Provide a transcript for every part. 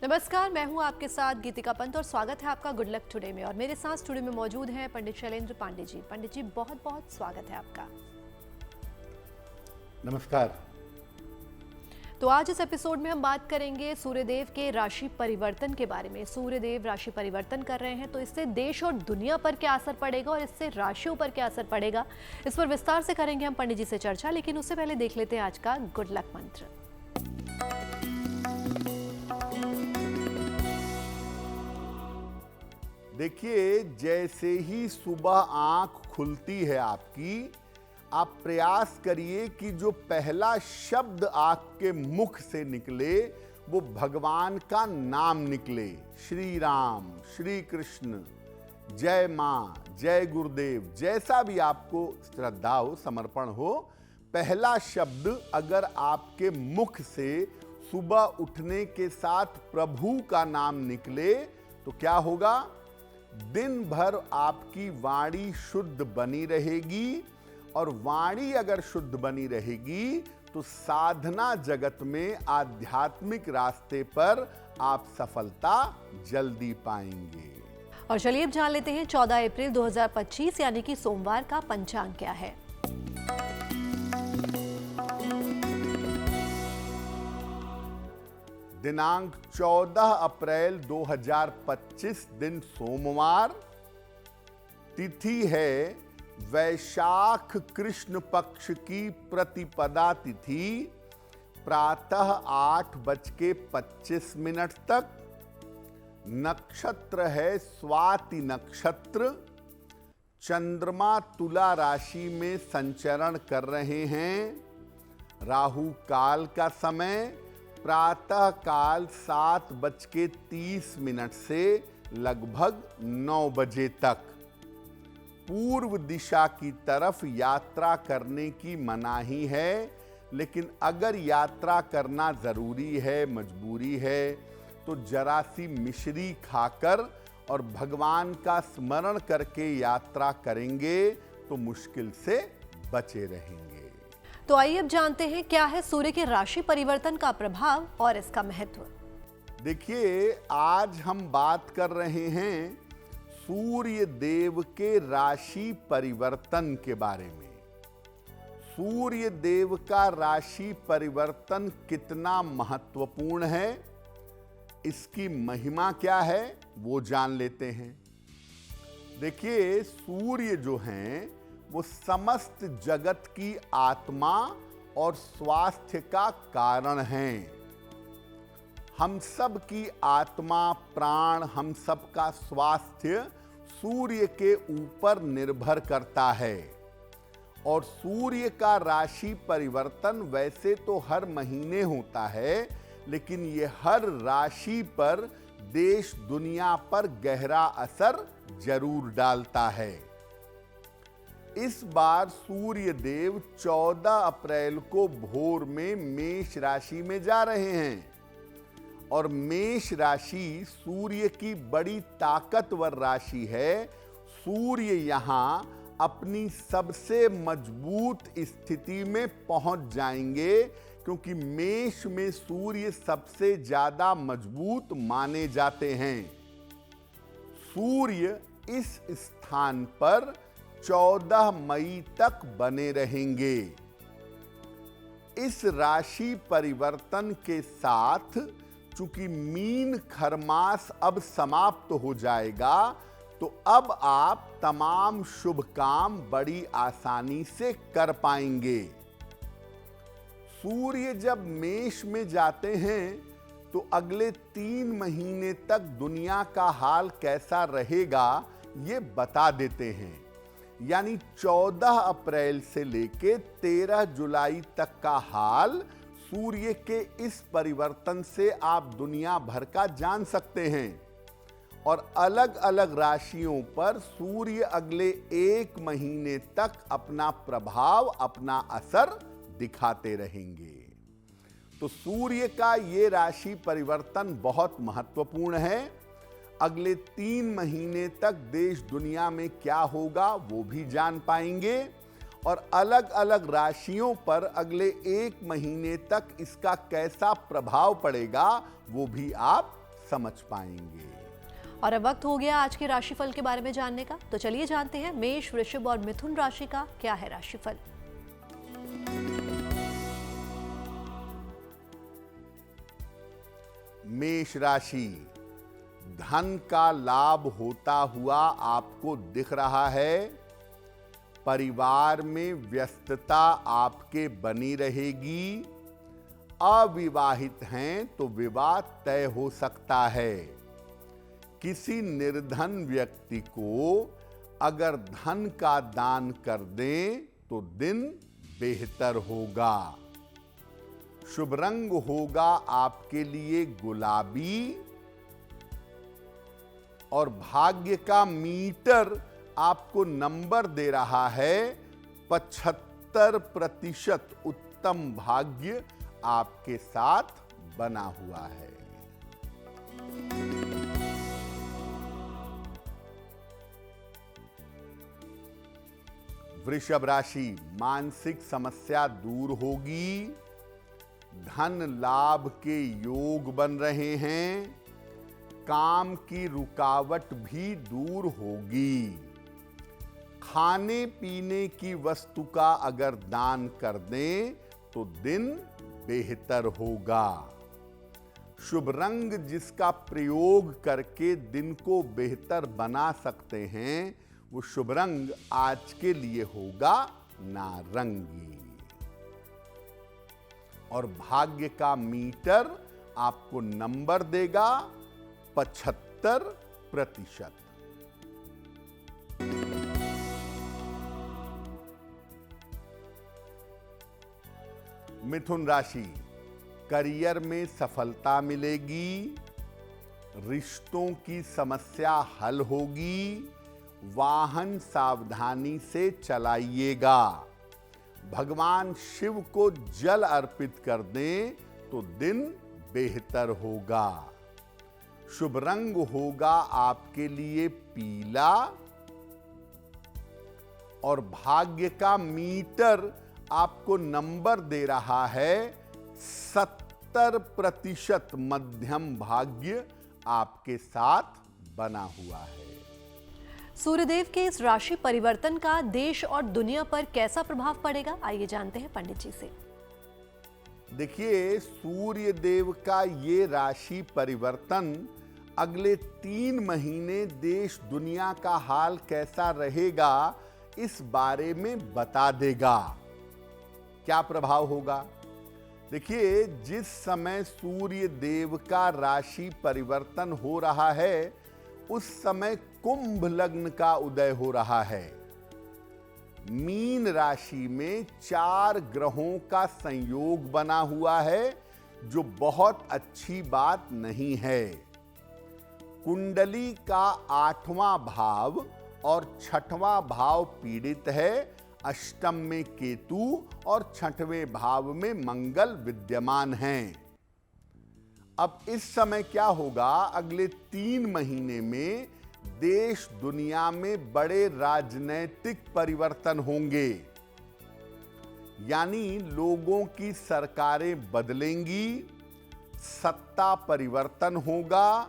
नमस्कार, मैं हूं आपके साथ गीतिका पंत और स्वागत है आपका गुड लक टुडे में। और मेरे साथ स्टूडियो में मौजूद हैं पंडित शैलेंद्र पांडे जी। पंडित जी, बहुत बहुत स्वागत है आपका। नमस्कार। तो आज इस एपिसोड में हम बात करेंगे सूर्यदेव के राशि परिवर्तन के बारे में। सूर्यदेव राशि परिवर्तन कर रहे हैं तो इससे देश और दुनिया पर क्या असर पड़ेगा और इससे राशियों पर क्या असर पड़ेगा, इस पर विस्तार से करेंगे हम पंडित जी से चर्चा। लेकिन उससे पहले देख लेते हैं आज का गुड लक मंत्र। देखिए, जैसे ही सुबह आंख खुलती है आपकी, आप प्रयास करिए कि जो पहला शब्द आपके मुख से निकले वो भगवान का नाम निकले। श्री राम, श्री कृष्ण, जय मां, जय गुरुदेव, जैसा भी आपको श्रद्धा हो, समर्पण हो, पहला शब्द अगर आपके मुख से सुबह उठने के साथ प्रभु का नाम निकले तो क्या होगा? दिन भर आपकी वाणी शुद्ध बनी रहेगी, और वाणी अगर शुद्ध बनी रहेगी तो साधना जगत में, आध्यात्मिक रास्ते पर आप सफलता जल्दी पाएंगे। और चलिए अब जान लेते हैं 14 अप्रैल 2025 यानी कि सोमवार का पंचांग क्या है। दिनांक 14 अप्रैल 2025 दिन सोमवार, तिथि है वैशाख कृष्ण पक्ष की प्रतिपदा तिथि, प्रातः 8:25 तक। नक्षत्र है स्वाति नक्षत्र। चंद्रमा तुला राशि में संचरण कर रहे हैं। राहु काल का समय प्रातः काल 7:30 से लगभग 9 बजे तक। पूर्व दिशा की तरफ यात्रा करने की मनाही है, लेकिन अगर यात्रा करना जरूरी है, मजबूरी है, तो जरा सी मिश्री खाकर और भगवान का स्मरण करके यात्रा करेंगे तो मुश्किल से बचे रहेंगे। तो आइए अब जानते हैं क्या है सूर्य के राशि परिवर्तन का प्रभाव और इसका महत्व। देखिए, आज हम बात कर रहे हैं सूर्य देव के राशि परिवर्तन के बारे में। सूर्य देव का राशि परिवर्तन कितना महत्वपूर्ण है, इसकी महिमा क्या है, वो जान लेते हैं। देखिए, सूर्य जो हैं वो समस्त जगत की आत्मा और स्वास्थ्य का कारण हैं। हम सब की आत्मा, प्राण, हम सब का स्वास्थ्य सूर्य के ऊपर निर्भर करता है। और सूर्य का राशि परिवर्तन वैसे तो हर महीने होता है, लेकिन ये हर राशि पर, देश दुनिया पर गहरा असर जरूर डालता है। इस बार सूर्य देव 14 अप्रैल को भोर में मेष राशि में जा रहे हैं। और मेष राशि सूर्य की बड़ी ताकतवर राशि है। सूर्य यहां अपनी सबसे मजबूत स्थिति में पहुंच जाएंगे, क्योंकि मेष में सूर्य सबसे ज्यादा मजबूत माने जाते हैं। सूर्य इस स्थान पर 14 मई तक बने रहेंगे। इस राशि परिवर्तन के साथ चूंकि मीन खरमास अब समाप्त हो जाएगा, तो अब आप तमाम शुभ काम बड़ी आसानी से कर पाएंगे। सूर्य जब मेष में जाते हैं तो अगले 3 महीने तक दुनिया का हाल कैसा रहेगा ये बता देते हैं। यानी 14 अप्रैल से लेके 13 जुलाई तक का हाल सूर्य के इस परिवर्तन से आप दुनिया भर का जान सकते हैं। और अलग अलग राशियों पर सूर्य अगले 1 महीने तक अपना प्रभाव, अपना असर दिखाते रहेंगे। तो सूर्य का ये राशि परिवर्तन बहुत महत्वपूर्ण है। अगले 3 महीने तक देश दुनिया में क्या होगा वो भी जान पाएंगे, और अलग अलग राशियों पर अगले 1 महीने तक इसका कैसा प्रभाव पड़ेगा वो भी आप समझ पाएंगे। और अब वक्त हो गया आज के राशिफल के बारे में जानने का, तो चलिए जानते हैं मेष, वृषभ और मिथुन राशि का क्या है राशिफल। मेष राशि, धन का लाभ होता हुआ आपको दिख रहा है। परिवार में व्यस्तता आपके बनी रहेगी। अविवाहित हैं तो विवाह तय हो सकता है। किसी निर्धन व्यक्ति को अगर धन का दान कर दें तो दिन बेहतर होगा। शुभ रंग होगा आपके लिए गुलाबी और भाग्य का मीटर आपको नंबर दे रहा है 75% उत्तम भाग्य आपके साथ बना हुआ है। वृषभ राशि, मानसिक समस्या दूर होगी। धन लाभ के योग बन रहे हैं। काम की रुकावट भी दूर होगी। खाने पीने की वस्तु का अगर दान कर दें तो दिन बेहतर होगा। शुभ रंग जिसका प्रयोग करके दिन को बेहतर बना सकते हैं वो शुभ रंग आज के लिए होगा नारंगी। और भाग्य का मीटर आपको नंबर देगा 75%। मिथुन राशि, करियर में सफलता मिलेगी। रिश्तों की समस्या हल होगी। वाहन सावधानी से चलाइएगा। भगवान शिव को जल अर्पित कर दें तो दिन बेहतर होगा। शुभ रंग होगा आपके लिए पीला और भाग्य का मीटर आपको नंबर दे रहा है 70% मध्यम भाग्य आपके साथ बना हुआ है। सूर्यदेव के इस राशि परिवर्तन का देश और दुनिया पर कैसा प्रभाव पड़ेगा, आइए जानते हैं पंडित जी से। देखिए, सूर्य देव का ये राशि परिवर्तन अगले 3 महीने देश दुनिया का हाल कैसा रहेगा इस बारे में बता देगा। क्या प्रभाव होगा? देखिए, जिस समय सूर्य देव का राशि परिवर्तन हो रहा है उस समय कुंभ लग्न का उदय हो रहा है। मीन राशि में 4 ग्रहों का संयोग बना हुआ है जो बहुत अच्छी बात नहीं है। कुंडली का 8वां भाव और 6वां भाव पीड़ित है। अष्टम में केतु और 6वें भाव में मंगल विद्यमान हैं। अब इस समय क्या होगा, अगले 3 महीने में देश दुनिया में बड़े राजनैतिक परिवर्तन होंगे। यानी लोगों की सरकारें बदलेंगी, सत्ता परिवर्तन होगा।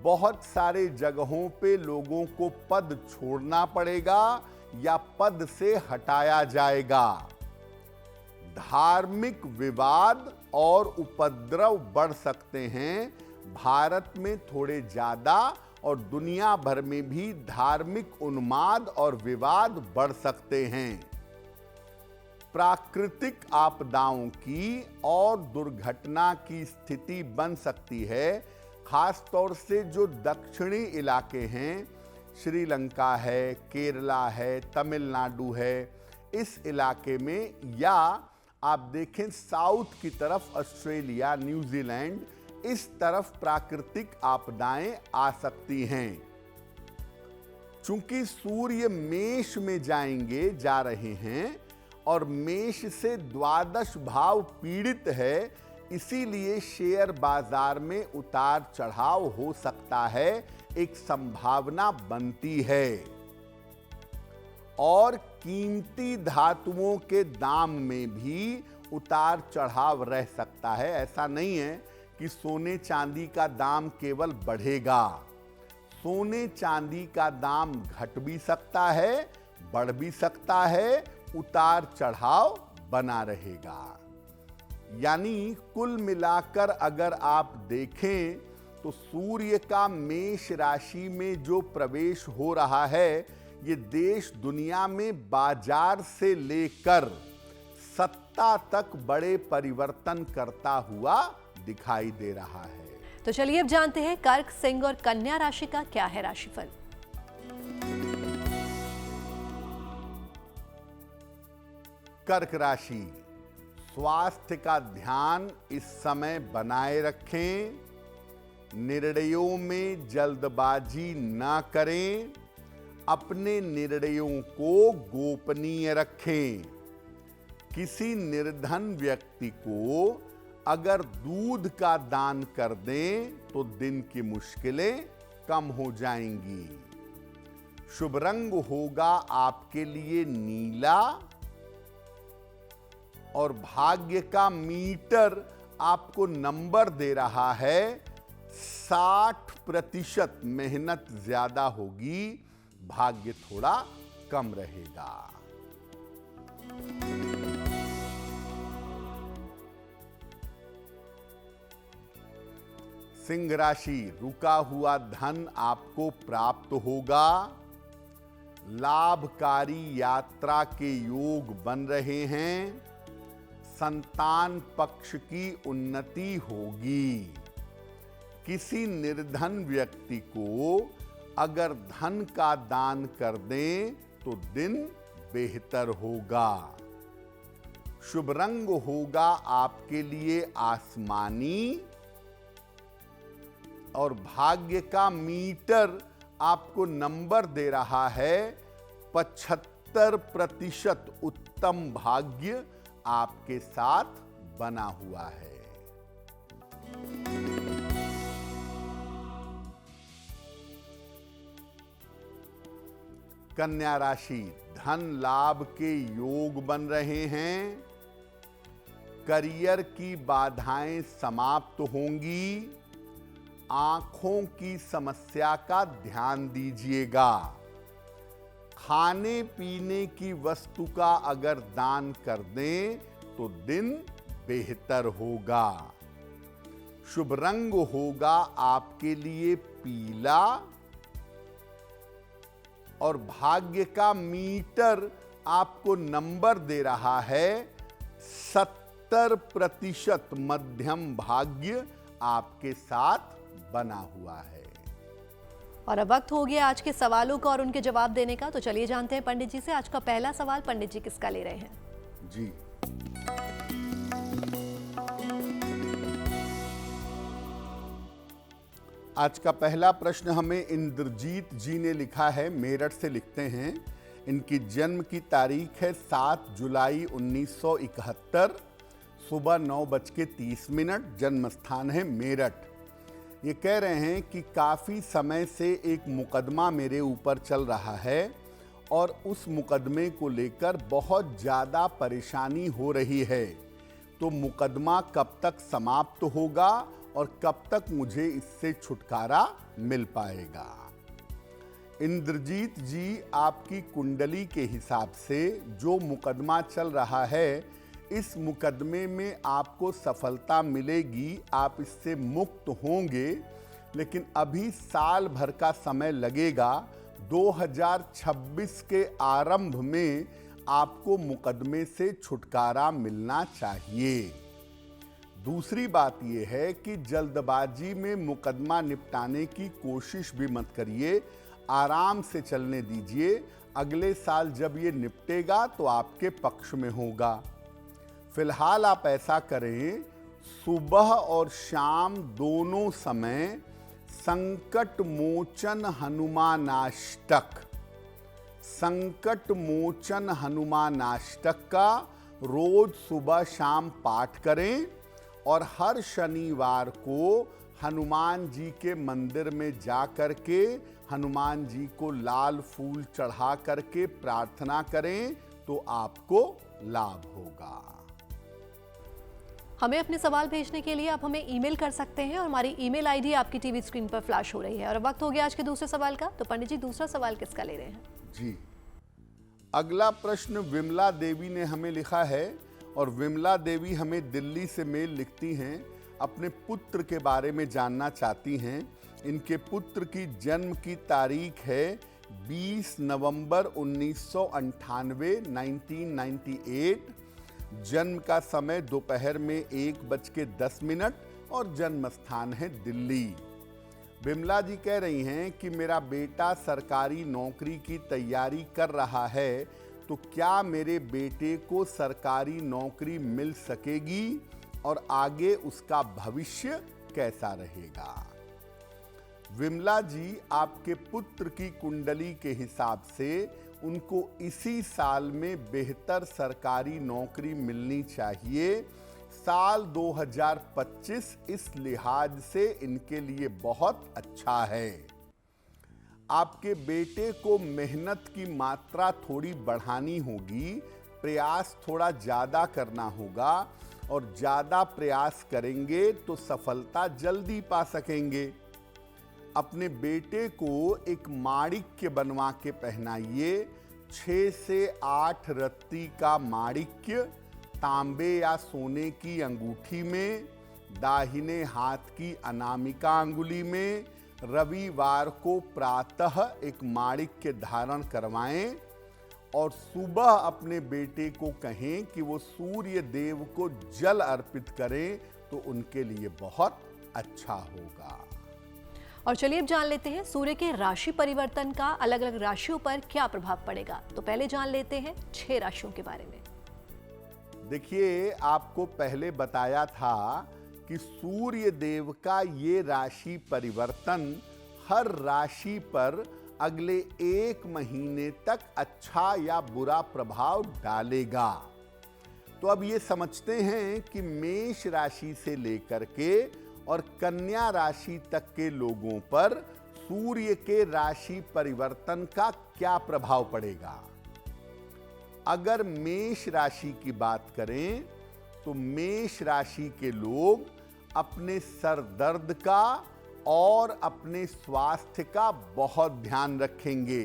बहुत सारे जगहों पे लोगों को पद छोड़ना पड़ेगा या पद से हटाया जाएगा। धार्मिक विवाद और उपद्रव बढ़ सकते हैं। भारत में थोड़े ज्यादा और दुनिया भर में भी धार्मिक उन्माद और विवाद बढ़ सकते हैं। प्राकृतिक आपदाओं की और दुर्घटना की स्थिति बन सकती है। खास तौर से जो दक्षिणी इलाके हैं, श्रीलंका है, केरला है, तमिलनाडु है, इस इलाके में, या आप देखें साउथ की तरफ ऑस्ट्रेलिया, न्यूजीलैंड, इस तरफ प्राकृतिक आपदाएं आ सकती हैं। चूंकि सूर्य मेष में जा रहे हैं और मेष से द्वादश भाव पीड़ित है, इसीलिए शेयर बाजार में उतार चढ़ाव हो सकता है, एक संभावना बनती है। और कीमती धातुओं के दाम में भी उतार चढ़ाव रह सकता है। ऐसा नहीं है कि सोने चांदी का दाम केवल बढ़ेगा। सोने चांदी का दाम घट भी सकता है, बढ़ भी सकता है, उतार चढ़ाव बना रहेगा। यानी कुल मिलाकर अगर आप देखें तो सूर्य का मेष राशि में जो प्रवेश हो रहा है, ये देश दुनिया में बाजार से लेकर सत्ता तक बड़े परिवर्तन करता हुआ दिखाई दे रहा है। तो चलिए अब जानते हैं कर्क, सिंह और कन्या राशि का क्या है राशिफल। कर्क राशि, स्वास्थ्य का ध्यान इस समय बनाए रखें। निर्णयों में जल्दबाजी ना करें। अपने निर्णयों को गोपनीय रखें। किसी निर्धन व्यक्ति को अगर दूध का दान कर दें तो दिन की मुश्किलें कम हो जाएंगी। शुभ रंग होगा आपके लिए नीला और भाग्य का मीटर आपको नंबर दे रहा है 60%। मेहनत ज्यादा होगी, भाग्य थोड़ा कम रहेगा। सिंह राशि, रुका हुआ धन आपको प्राप्त होगा। लाभकारी यात्रा के योग बन रहे हैं। संतान पक्ष की उन्नति होगी। किसी निर्धन व्यक्ति को अगर धन का दान कर दें तो दिन बेहतर होगा। शुभ रंग होगा आपके लिए आसमानी और भाग्य का मीटर आपको नंबर दे रहा है 75%। उत्तम भाग्य आपके साथ बना हुआ है। कन्या राशि, धन लाभ के योग बन रहे हैं। करियर की बाधाएं समाप्त होंगी। आंखों की समस्या का ध्यान दीजिएगा। खाने पीने की वस्तु का अगर दान कर दें तो दिन बेहतर होगा। शुभ रंग होगा आपके लिए पीला और भाग्य का मीटर आपको नंबर दे रहा है 70%। मध्यम भाग्य आपके साथ बना हुआ है। और अब वक्त हो गया आज के सवालों का और उनके जवाब देने का। तो चलिए जानते हैं पंडित जी से आज का पहला सवाल। पंडित जी किसका ले रहे हैं? जी, आज का पहला प्रश्न हमें इंद्रजीत जी ने लिखा है, मेरठ से लिखते हैं। इनकी जन्म की तारीख है 7 जुलाई 1971, सुबह 9:30। जन्म स्थान है मेरठ। ये कह रहे हैं कि काफ़ी समय से एक मुकदमा मेरे ऊपर चल रहा है और उस मुकदमे को लेकर बहुत ज़्यादा परेशानी हो रही है। तो मुकदमा कब तक समाप्त होगा और कब तक मुझे इससे छुटकारा मिल पाएगा? इंद्रजीत जी, आपकी कुंडली के हिसाब से जो मुकदमा चल रहा है, इस मुकदमे में आपको सफलता मिलेगी। आप इससे मुक्त होंगे, लेकिन अभी साल भर का समय लगेगा। 2026 के आरंभ में आपको मुकदमे से छुटकारा मिलना चाहिए। दूसरी बात यह है कि जल्दबाजी में मुकदमा निपटाने की कोशिश भी मत करिए। आराम से चलने दीजिए। अगले साल जब ये निपटेगा तो आपके पक्ष में होगा। फिलहाल आप ऐसा करें, सुबह और शाम दोनों समय संकट मोचन हनुमानाष्टक का रोज सुबह शाम पाठ करें और हर शनिवार को हनुमान जी के मंदिर में जा करके हनुमान जी को लाल फूल चढ़ा करके प्रार्थना करें तो आपको लाभ होगा। हमें अपने सवाल भेजने के लिए आप हमें ईमेल कर सकते हैं और हमारी ईमेल आईडी आपकी टीवी स्क्रीन पर फ्लैश हो रही है। और अब वक्त हो गया आज के दूसरे सवाल का। तो पंडित जी, दूसरा सवाल किसका ले रहे हैं? जी, अगला प्रश्न विमला देवी ने हमें लिखा है और विमला देवी हमें दिल्ली से मेल लिखती हैं। अपने पुत्र के बारे में जानना चाहती हैं। इनके पुत्र की जन्म की तारीख है 20 नवंबर 1998, 1998। जन्म का समय दोपहर में 1:10 और जन्म स्थान है दिल्ली। विमला जी कह रही हैं कि मेरा बेटा सरकारी नौकरी की तैयारी कर रहा है, तो क्या मेरे बेटे को सरकारी नौकरी मिल सकेगी और आगे उसका भविष्य कैसा रहेगा? विमला जी, आपके पुत्र की कुंडली के हिसाब से उनको इसी साल में बेहतर सरकारी नौकरी मिलनी चाहिए। साल 2025 इस लिहाज से इनके लिए बहुत अच्छा है। आपके बेटे को मेहनत की मात्रा थोड़ी बढ़ानी होगी, प्रयास थोड़ा ज़्यादा करना होगा और ज़्यादा प्रयास करेंगे तो सफलता जल्दी पा सकेंगे। अपने बेटे को एक माणिक्य बनवा के पहनाइए। 6 से 8 रत्ती का माणिक्य तांबे या सोने की अंगूठी में, दाहिने हाथ की अनामिका अंगुली में रविवार को प्रातः एक माणिक्य धारण करवाएं और सुबह अपने बेटे को कहें कि वो सूर्य देव को जल अर्पित करें, तो उनके लिए बहुत अच्छा होगा। और चलिए अब जान लेते हैं सूर्य के राशि परिवर्तन का अलग अलग राशियों पर क्या प्रभाव पड़ेगा। तो पहले जान लेते हैं 6 राशियों के बारे में। देखिए, आपको पहले बताया था कि सूर्य देव का ये राशि परिवर्तन हर राशि पर अगले 1 महीने तक अच्छा या बुरा प्रभाव डालेगा। तो अब ये समझते हैं कि मेष राशि से लेकर के और कन्या राशि तक के लोगों पर सूर्य के राशि परिवर्तन का क्या प्रभाव पड़ेगा। अगर मेष राशि की बात करें तो मेष राशि के लोग अपने सर दर्द का और अपने स्वास्थ्य का बहुत ध्यान रखेंगे,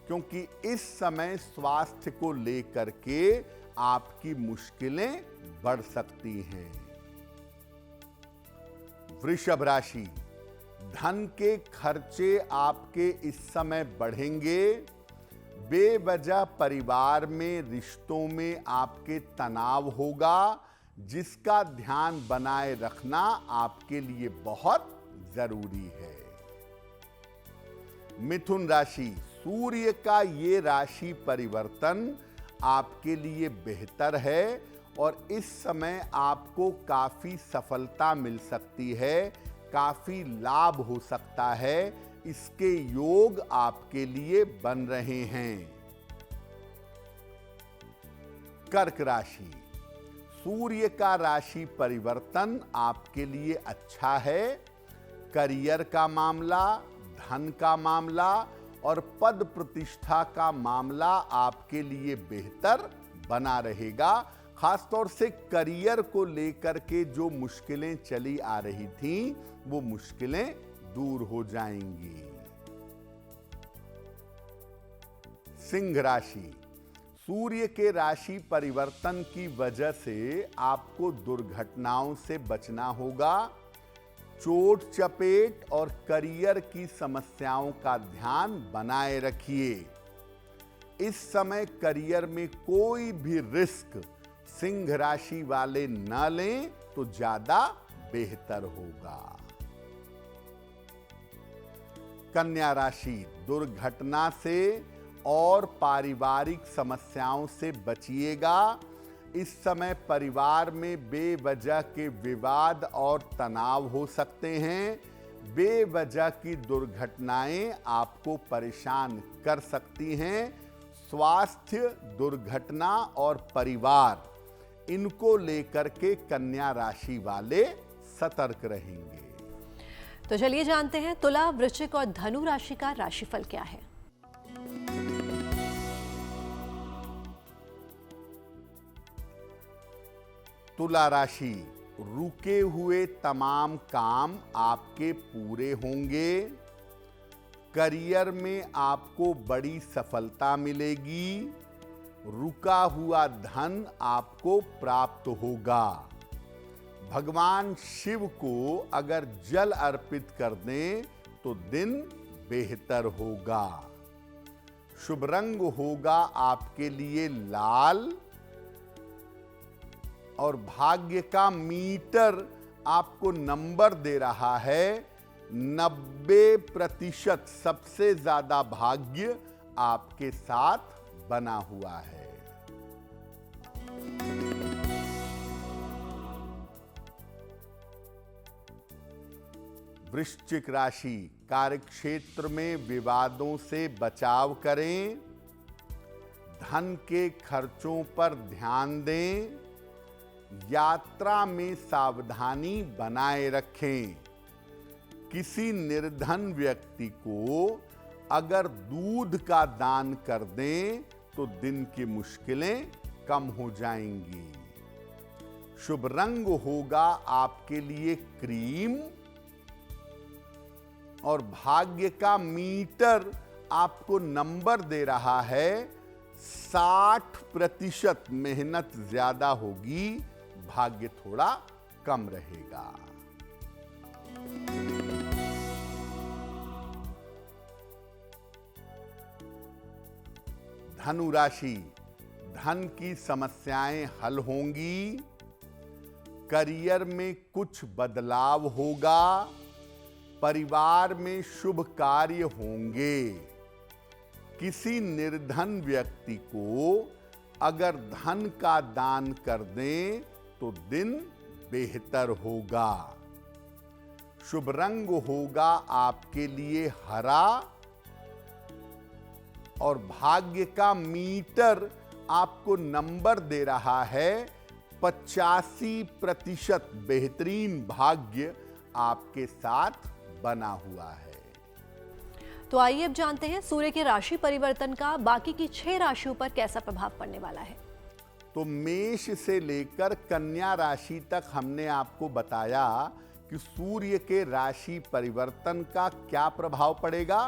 क्योंकि इस समय स्वास्थ्य को लेकर के आपकी मुश्किलें बढ़ सकती हैं। वृषभ राशि, धन के खर्चे आपके इस समय बढ़ेंगे। बेवजह परिवार में, रिश्तों में आपके तनाव होगा, जिसका ध्यान बनाए रखना आपके लिए बहुत जरूरी है। मिथुन राशि, सूर्य का ये राशि परिवर्तन आपके लिए बेहतर है और इस समय आपको काफी सफलता मिल सकती है, काफी लाभ हो सकता है। इसके योग आपके लिए बन रहे हैं। कर्क राशि, सूर्य का राशि परिवर्तन आपके लिए अच्छा है। करियर का मामला, धन का मामला और पद प्रतिष्ठा का मामला आपके लिए बेहतर बना रहेगा। खासतौर से करियर को लेकर के जो मुश्किलें चली आ रही थीं, वो मुश्किलें दूर हो जाएंगी। सिंह राशि, सूर्य के राशि परिवर्तन की वजह से आपको दुर्घटनाओं से बचना होगा। चोट चपेट और करियर की समस्याओं का ध्यान बनाए रखिए। इस समय करियर में कोई भी रिस्क सिंह राशि वाले न लें तो ज्यादा बेहतर होगा। कन्या राशि, दुर्घटना से और पारिवारिक समस्याओं से बचिएगा। इस समय परिवार में बेवजह के विवाद और तनाव हो सकते हैं। बेवजह की दुर्घटनाएं आपको परेशान कर सकती हैं। स्वास्थ्य, दुर्घटना और परिवार, इनको लेकर के कन्या राशि वाले सतर्क रहेंगे। तो चलिए जानते हैं तुला, वृश्चिक और धनु राशि का राशिफल क्या है। तुला राशि, रुके हुए तमाम काम आपके पूरे होंगे। करियर में आपको बड़ी सफलता मिलेगी। रुका हुआ धन आपको प्राप्त होगा। भगवान शिव को अगर जल अर्पित कर दें तो दिन बेहतर होगा। शुभ रंग होगा आपके लिए लाल और भाग्य का मीटर आपको नंबर दे रहा है 90%। सबसे ज्यादा भाग्य आपके साथ बना हुआ है। वृश्चिक राशि, कार्यक्षेत्र में विवादों से बचाव करें। धन के खर्चों पर ध्यान दें। यात्रा में सावधानी बनाए रखें। किसी निर्धन व्यक्ति को अगर दूध का दान कर दें तो दिन की मुश्किलें कम हो जाएंगी। शुभ रंग होगा आपके लिए क्रीम और भाग्य का मीटर आपको नंबर दे रहा है 60%। मेहनत ज्यादा होगी, भाग्य थोड़ा कम रहेगा। धनु राशि, धन की समस्याएं हल होंगी। करियर में कुछ बदलाव होगा। परिवार में शुभ कार्य होंगे। किसी निर्धन व्यक्ति को अगर धन का दान कर दें तो दिन बेहतर होगा। शुभ रंग होगा आपके लिए हरा और भाग्य का मीटर आपको नंबर दे रहा है 85%। बेहतरीन भाग्य आपके साथ बना हुआ है। तो आइए अब जानते हैं सूर्य के राशि परिवर्तन का बाकी की 6 राशियों पर कैसा प्रभाव पड़ने वाला है। तो मेष से लेकर कन्या राशि तक हमने आपको बताया कि सूर्य के राशि परिवर्तन का क्या प्रभाव पड़ेगा।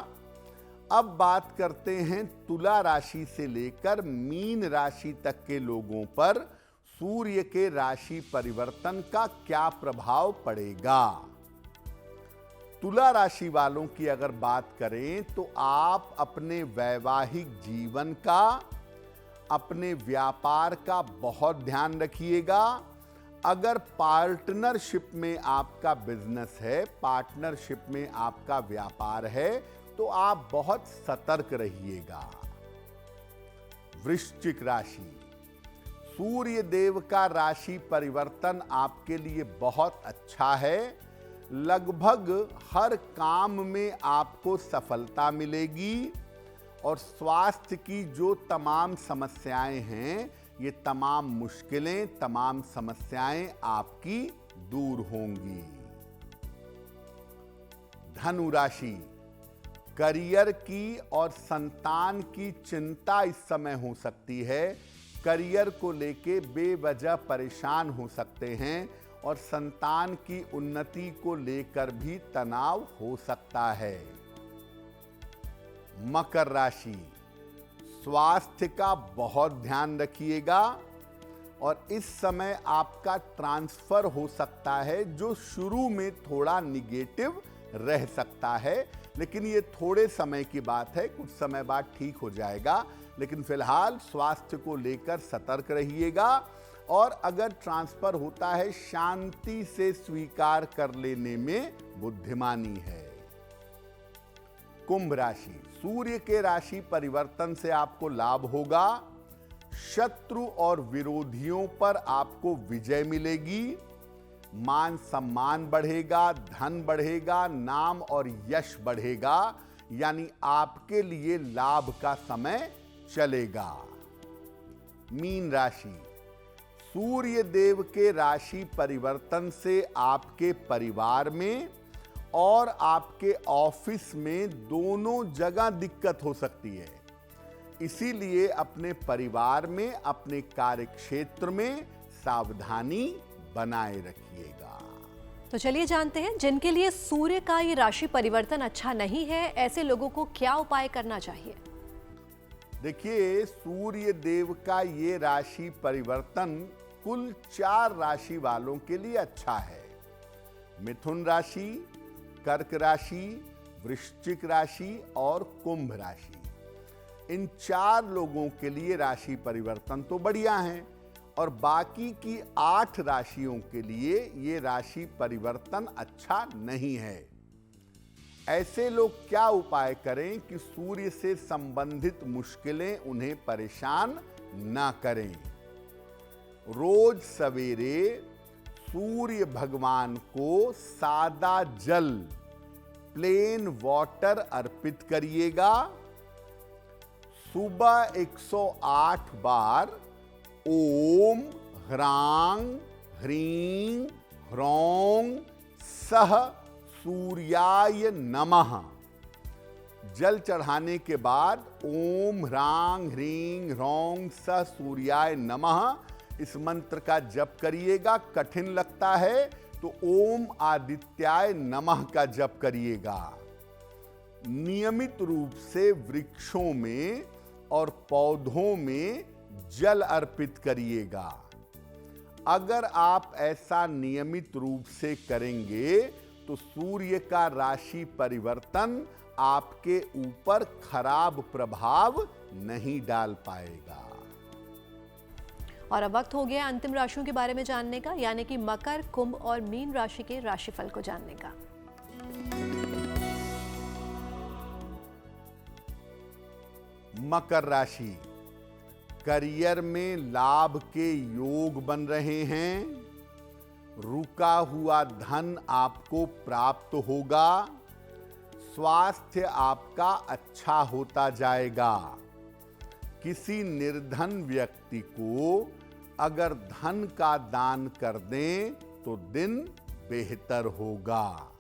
अब बात करते हैं तुला राशि से लेकर मीन राशि तक के लोगों पर सूर्य के राशि परिवर्तन का क्या प्रभाव पड़ेगा। तुला राशि वालों की अगर बात करें तो आप अपने वैवाहिक जीवन का, अपने व्यापार का बहुत ध्यान रखिएगा। अगर पार्टनरशिप में आपका बिजनेस है, पार्टनरशिप में आपका व्यापार है तो आप बहुत सतर्क रहिएगा। वृश्चिक राशि, सूर्य देव का राशि परिवर्तन आपके लिए बहुत अच्छा है। लगभग हर काम में आपको सफलता मिलेगी और स्वास्थ्य की जो तमाम समस्याएं हैं, ये तमाम मुश्किलें, तमाम समस्याएं आपकी दूर होंगी। धनु राशि, करियर की और संतान की चिंता इस समय हो सकती है। करियर को लेके बेवजह परेशान हो सकते हैं और संतान की उन्नति को लेकर भी तनाव हो सकता है। मकर राशि, स्वास्थ्य का बहुत ध्यान रखिएगा और इस समय आपका ट्रांसफर हो सकता है जो शुरू में थोड़ा निगेटिव रह सकता है, लेकिन ये थोड़े समय की बात है, कुछ समय बाद ठीक हो जाएगा। लेकिन फिलहाल स्वास्थ्य को लेकर सतर्क रहिएगा और अगर ट्रांसफर होता है शांति से स्वीकार कर लेने में बुद्धिमानी है। कुंभ राशि, सूर्य के राशि परिवर्तन से आपको लाभ होगा। शत्रु और विरोधियों पर आपको विजय मिलेगी। मान सम्मान बढ़ेगा, धन बढ़ेगा, नाम और यश बढ़ेगा, यानी आपके लिए लाभ का समय चलेगा। मीन राशि, सूर्य देव के राशि परिवर्तन से आपके परिवार में और आपके ऑफिस में दोनों जगह दिक्कत हो सकती है। इसीलिए अपने परिवार में, अपने कार्य क्षेत्र में सावधानी बनाए रखिएगा। तो चलिए जानते हैं जिनके लिए सूर्य का ये राशि परिवर्तन अच्छा नहीं है, ऐसे लोगों को क्या उपाय करना चाहिए। देखिए, सूर्य देव का ये राशि परिवर्तन कुल 4 राशि वालों के लिए अच्छा है। मिथुन राशि, कर्क राशि, वृश्चिक राशि और कुंभ राशि। इन 4 लोगों के लिए राशि परिवर्तन तो बढ़िया है और बाकी की 8 राशियों के लिए ये राशि परिवर्तन अच्छा नहीं है। ऐसे लोग क्या उपाय करें कि सूर्य से संबंधित मुश्किलें उन्हें परेशान ना करें। रोज सवेरे सूर्य भगवान को सादा जल, प्लेन वाटर अर्पित करिएगा। सुबह 108 बार ओम ह्रांग ह्रीं ह्रौं सह सूर्याय नमः जल चढ़ाने के बाद ओम ह्रांग ह्रीं ह्रौं सह सूर्याय नमः इस मंत्र का जप करिएगा। कठिन लगता है तो ओम आदित्याय नमः का जप करिएगा। नियमित रूप से वृक्षों में और पौधों में जल अर्पित करिएगा। अगर आप ऐसा नियमित रूप से करेंगे तो सूर्य का राशि परिवर्तन आपके ऊपर खराब प्रभाव नहीं डाल पाएगा। और अब वक्त हो गया अंतिम राशियों के बारे में जानने का, यानी कि मकर, कुंभ और मीन राशि के राशिफल को जानने का। मकर राशि, करियर में लाभ के योग बन रहे हैं। रुका हुआ धन आपको प्राप्त होगा। स्वास्थ्य आपका अच्छा होता जाएगा। किसी निर्धन व्यक्ति को अगर धन का दान कर दें तो दिन बेहतर होगा।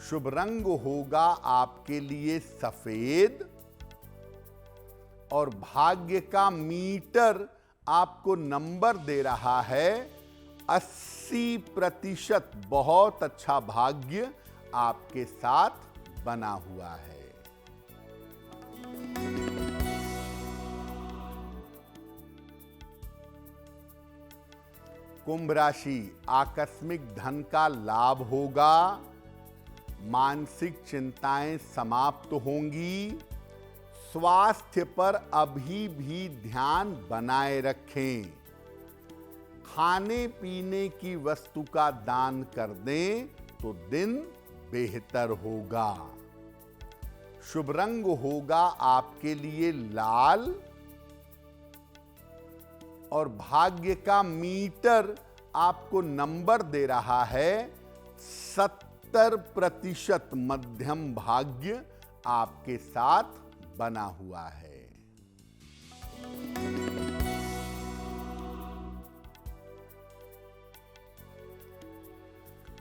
शुभ रंग होगा आपके लिए सफेद और भाग्य का मीटर आपको नंबर दे रहा है 80%। बहुत अच्छा भाग्य आपके साथ बना हुआ है। कुंभ राशि, आकस्मिक धन का लाभ होगा। मानसिक चिंताएं समाप्त होंगी। स्वास्थ्य पर अभी भी ध्यान बनाए रखें। खाने पीने की वस्तु का दान कर दें तो दिन बेहतर होगा। शुभ रंग होगा आपके लिए लाल और भाग्य का मीटर आपको नंबर दे रहा है 70%। मध्यम भाग्य आपके साथ बना हुआ है।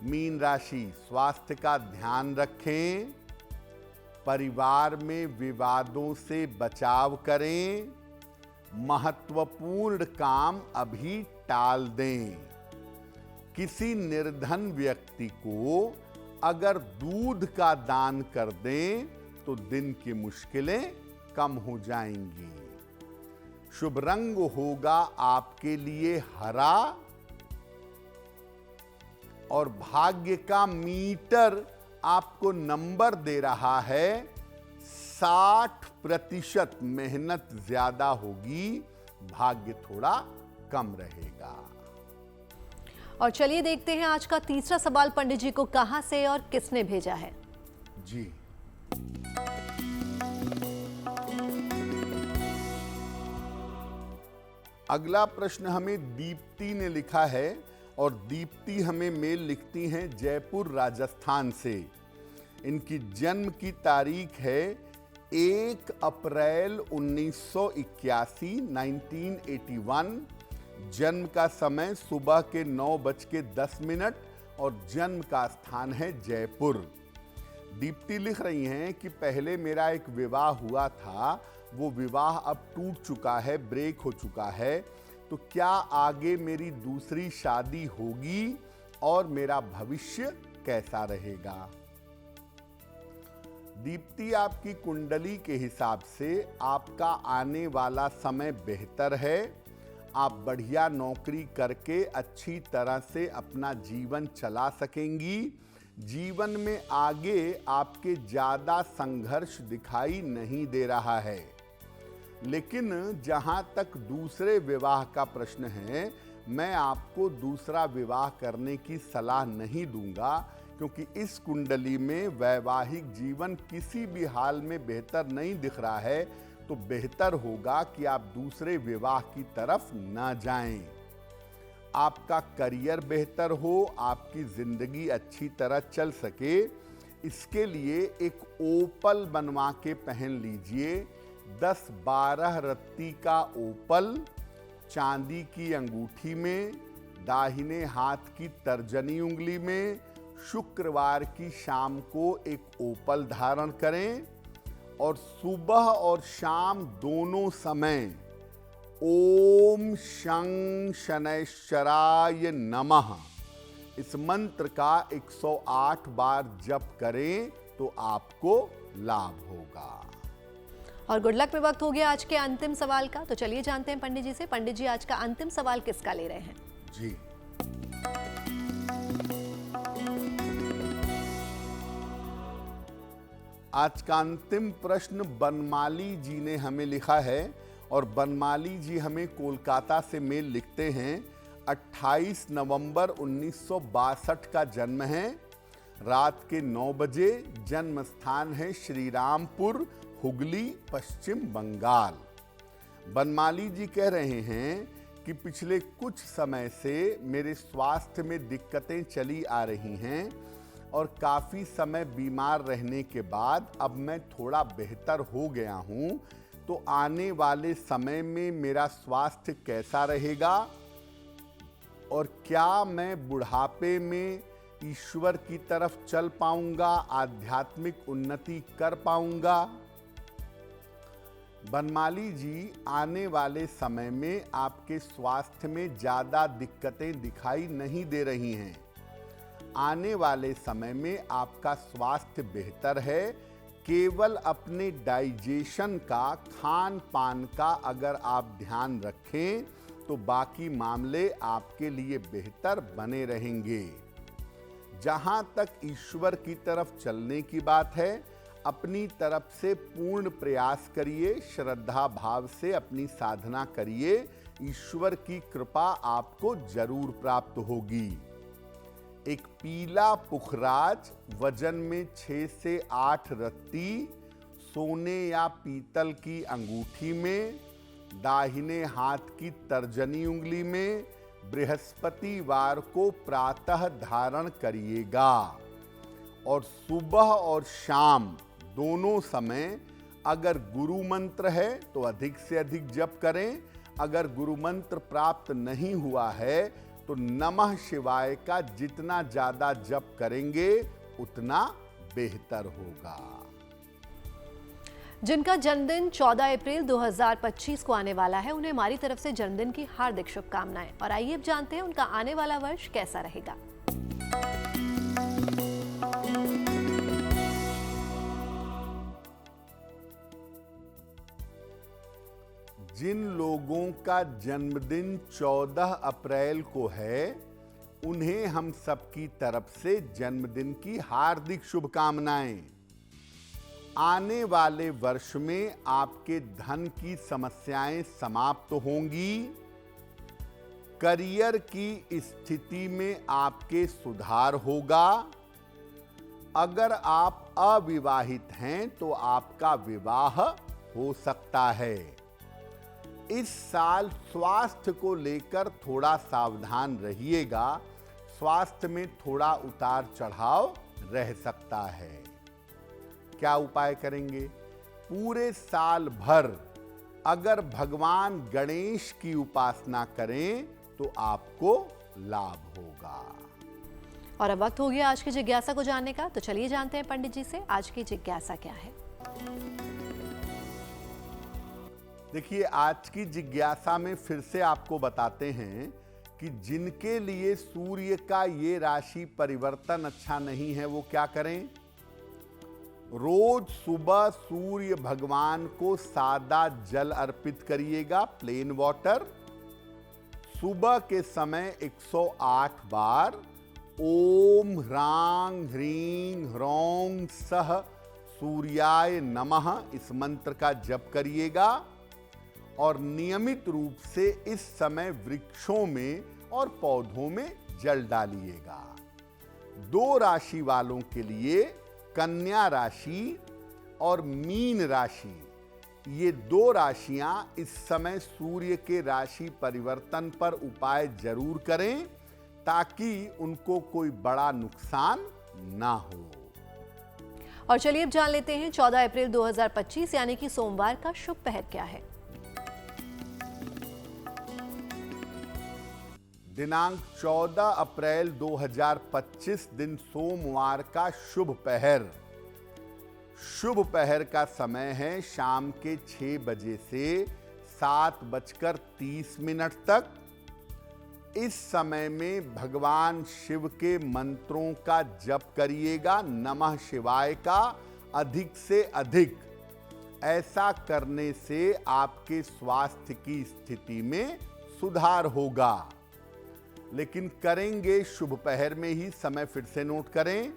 मीन राशि, स्वास्थ्य का ध्यान रखें। परिवार में विवादों से बचाव करें। महत्वपूर्ण काम अभी टाल दें। किसी निर्धन व्यक्ति को अगर दूध का दान कर दें तो दिन की मुश्किलें कम हो जाएंगी। शुभ रंग होगा आपके लिए हरा और भाग्य का मीटर आपको नंबर दे रहा है 60%। मेहनत ज्यादा होगी, भाग्य थोड़ा कम रहेगा। और चलिए देखते हैं आज का तीसरा सवाल पंडित जी को कहां से और किसने भेजा है। जी, अगला प्रश्न हमें दीप्ति ने लिखा है और दीप्ति हमें मेल लिखती हैं जयपुर राजस्थान से। इनकी जन्म की तारीख है 1 अप्रैल 1981 1981। जन्म का समय सुबह के 9:10 और जन्म का स्थान है जयपुर। दीप्ति लिख रही हैं कि पहले मेरा एक विवाह हुआ था, वो विवाह अब टूट चुका है, ब्रेक हो चुका है। तो तो क्या आगे मेरी दूसरी शादी होगी और मेरा भविष्य कैसा रहेगा। दीप्ति, आपकी कुंडली के हिसाब से आपका आने वाला समय बेहतर है। आप बढ़िया नौकरी करके अच्छी तरह से अपना जीवन चला सकेंगी। जीवन में आगे आपके ज़्यादा संघर्ष दिखाई नहीं दे रहा है। लेकिन जहाँ तक दूसरे विवाह का प्रश्न है, मैं आपको दूसरा विवाह करने की सलाह नहीं दूंगा, क्योंकि इस कुंडली में वैवाहिक जीवन किसी भी हाल में बेहतर नहीं दिख रहा है। तो बेहतर होगा कि आप दूसरे विवाह की तरफ ना जाएं। आपका करियर बेहतर हो, आपकी जिंदगी अच्छी तरह चल सके, इसके लिए एक ओपल बनवा के पहन लीजिए। 10-12 रत्ती का ओपल चांदी की अंगूठी में, दाहिने हाथ की तर्जनी उंगली में, शुक्रवार की शाम को एक ओपल धारण करें और सुबह और शाम दोनों समय ओम शं शनैश्चराय नमः इस मंत्र का 108 बार जप करें तो आपको लाभ होगा। और गुड लक में वक्त हो गया आज के अंतिम सवाल का, तो चलिए जानते हैं पंडित जी से। पंडित जी, आज का अंतिम सवाल किसका ले रहे हैं? जी, आज का अंतिम प्रश्न बनमाली जी ने हमें लिखा है और बनमाली जी हमें कोलकाता से मेल लिखते हैं। 28 नवंबर 1962 का जन्म है। रात के 9 बजे। जन्म स्थान है श्री रामपुर, हुगली, पश्चिम बंगाल। बनमाली जी कह रहे हैं कि पिछले कुछ समय से मेरे स्वास्थ्य में दिक्कतें चली आ रही हैं और काफ़ी समय बीमार रहने के बाद अब मैं थोड़ा बेहतर हो गया हूँ। तो आने वाले समय में मेरा स्वास्थ्य कैसा रहेगा और क्या मैं बुढ़ापे में ईश्वर की तरफ चल पाऊंगा, आध्यात्मिक उन्नति कर पाऊंगा। बनमाली जी, आने वाले समय में आपके स्वास्थ्य में ज़्यादा दिक्कतें दिखाई नहीं दे रही हैं। आने वाले समय में आपका स्वास्थ्य बेहतर है। केवल अपने डाइजेशन का, खान पान का अगर आप ध्यान रखें तो बाकी मामले आपके लिए बेहतर बने रहेंगे। जहां तक ईश्वर की तरफ चलने की बात है, अपनी तरफ से पूर्ण प्रयास करिए, श्रद्धा भाव से अपनी साधना करिए। ईश्वर की कृपा आपको जरूर प्राप्त होगी। एक पीला पुखराज वजन में 6 से 8 रत्ती सोने या पीतल की अंगूठी में, दाहिने हाथ की तर्जनी उंगली में बृहस्पतिवार को प्रातः धारण करिएगा और सुबह और शाम दोनों समय अगर गुरु मंत्र है तो अधिक से अधिक जप करें। अगर गुरु मंत्र प्राप्त नहीं हुआ है तो नमः शिवाय का जितना ज्यादा जप करेंगे उतना बेहतर होगा। जिनका जन्मदिन 14 अप्रैल 2025 को आने वाला है, उन्हें हमारी तरफ से जन्मदिन की हार्दिक शुभकामनाएं। और आइए अब जानते हैं उनका आने वाला वर्ष कैसा रहेगा। जिन लोगों का जन्मदिन 14 अप्रैल को है, उन्हें हम सबकी तरफ से जन्मदिन की हार्दिक शुभकामनाएं। आने वाले वर्ष में आपके धन की समस्याएं समाप्त होंगी। करियर की स्थिति में आपके सुधार होगा। अगर आप अविवाहित हैं तो आपका विवाह हो सकता है। इस साल स्वास्थ्य को लेकर थोड़ा सावधान रहिएगा। स्वास्थ्य में थोड़ा उतार चढ़ाव रह सकता है। क्या उपाय करेंगे? पूरे साल भर अगर भगवान गणेश की उपासना करें तो आपको लाभ होगा। और अब वक्त हो गया आज की जिज्ञासा को जानने का, तो चलिए जानते हैं पंडित जी से आज की जिज्ञासा क्या है। देखिए, आज की जिज्ञासा में फिर से आपको बताते हैं कि जिनके लिए सूर्य का ये राशि परिवर्तन अच्छा नहीं है, वो क्या करें। रोज सुबह सूर्य भगवान को सादा जल अर्पित करिएगा, प्लेन वाटर। सुबह के समय 108 बार ओम ह्रांग ह्रीं ह्रौं सह सूर्याय नमः इस मंत्र का जप करिएगा और नियमित रूप से इस समय वृक्षों में और पौधों में जल डालिएगा। 2 राशि वालों के लिए कन्या राशि और मीन राशि, ये 2 राशियां इस समय सूर्य के राशि परिवर्तन पर उपाय जरूर करें ताकि उनको कोई बड़ा नुकसान ना हो। और चलिए अब जान लेते हैं 14 अप्रैल 2025 यानी कि सोमवार का शुभ पहर क्या है। दिनांक 14 अप्रैल 2025 दिन सोमवार का शुभ पहर। शुभ पहर का समय है शाम के 6 बजे से 7:30 तक। इस समय में भगवान शिव के मंत्रों का जप करिएगा, नमः शिवाय का अधिक से अधिक। ऐसा करने से आपके स्वास्थ्य की स्थिति में सुधार होगा। लेकिन करेंगे शुभ पहर में ही, समय फिर से नोट करें।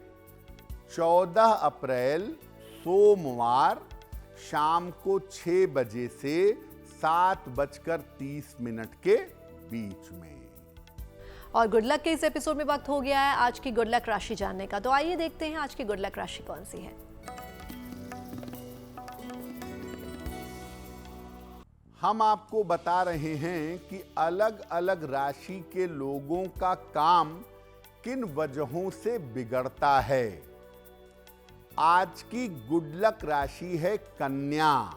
14 अप्रैल सोमवार शाम को 6 बजे से 7:30 के बीच में। और गुड लक के इस एपिसोड में वक्त हो गया है आज की गुड लक राशि जानने का। तो आइए देखते हैं आज की गुड लक राशि कौन सी है। हम आपको बता रहे हैं कि अलग अलग राशि के लोगों का काम किन वजहों से बिगड़ता है। आज की गुड लक राशि है कन्या।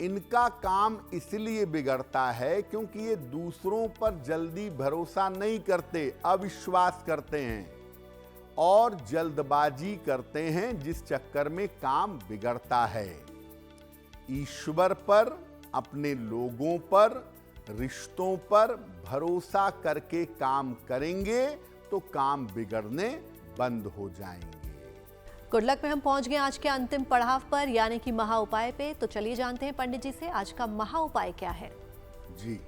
इनका काम इसलिए बिगड़ता है क्योंकि ये दूसरों पर जल्दी भरोसा नहीं करते, अविश्वास करते हैं और जल्दबाजी करते हैं, जिस चक्कर में काम बिगड़ता है। ईश्वर पर, अपने लोगों पर, रिश्तों पर भरोसा करके काम करेंगे तो काम बिगड़ने बंद हो जाएंगे। गुड लक में हम पहुंच गए आज के अंतिम पड़ाव पर यानी कि महा उपाय पे। तो चलिए जानते हैं पंडित जी से आज का महा उपाय क्या है। जी,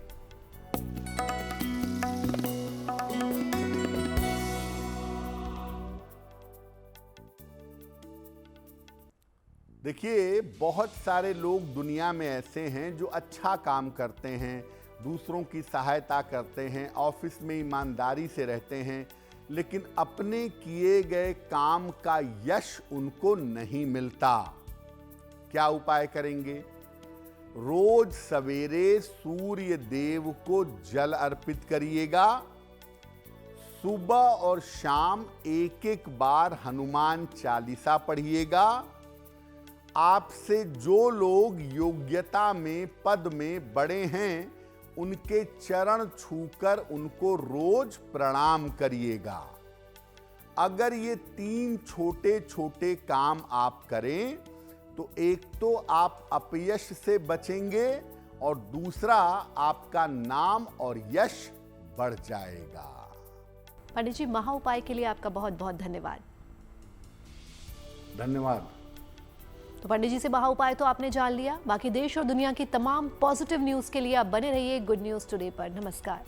देखिए, बहुत सारे लोग दुनिया में ऐसे हैं जो अच्छा काम करते हैं, दूसरों की सहायता करते हैं, ऑफिस में ईमानदारी से रहते हैं, लेकिन अपने किए गए काम का यश उनको नहीं मिलता। क्या उपाय करेंगे? रोज सवेरे सूर्य देव को जल अर्पित करिएगा। सुबह और शाम 1-1 बार हनुमान चालीसा पढ़िएगा। आपसे जो लोग योग्यता में, पद में बड़े हैं, उनके चरण छूकर उनको रोज प्रणाम करिएगा। अगर ये 3 छोटे छोटे काम आप करें तो एक तो आप अपयश से बचेंगे और दूसरा आपका नाम और यश बढ़ जाएगा। पंडित जी, महा उपाय के लिए आपका बहुत बहुत धन्यवाद। धन्यवाद। तो पंडित जी से महा उपाय तो आपने जान लिया। बाकी देश और दुनिया की तमाम पॉजिटिव न्यूज के लिए आप बने रहिए गुड न्यूज टुडे पर। नमस्कार।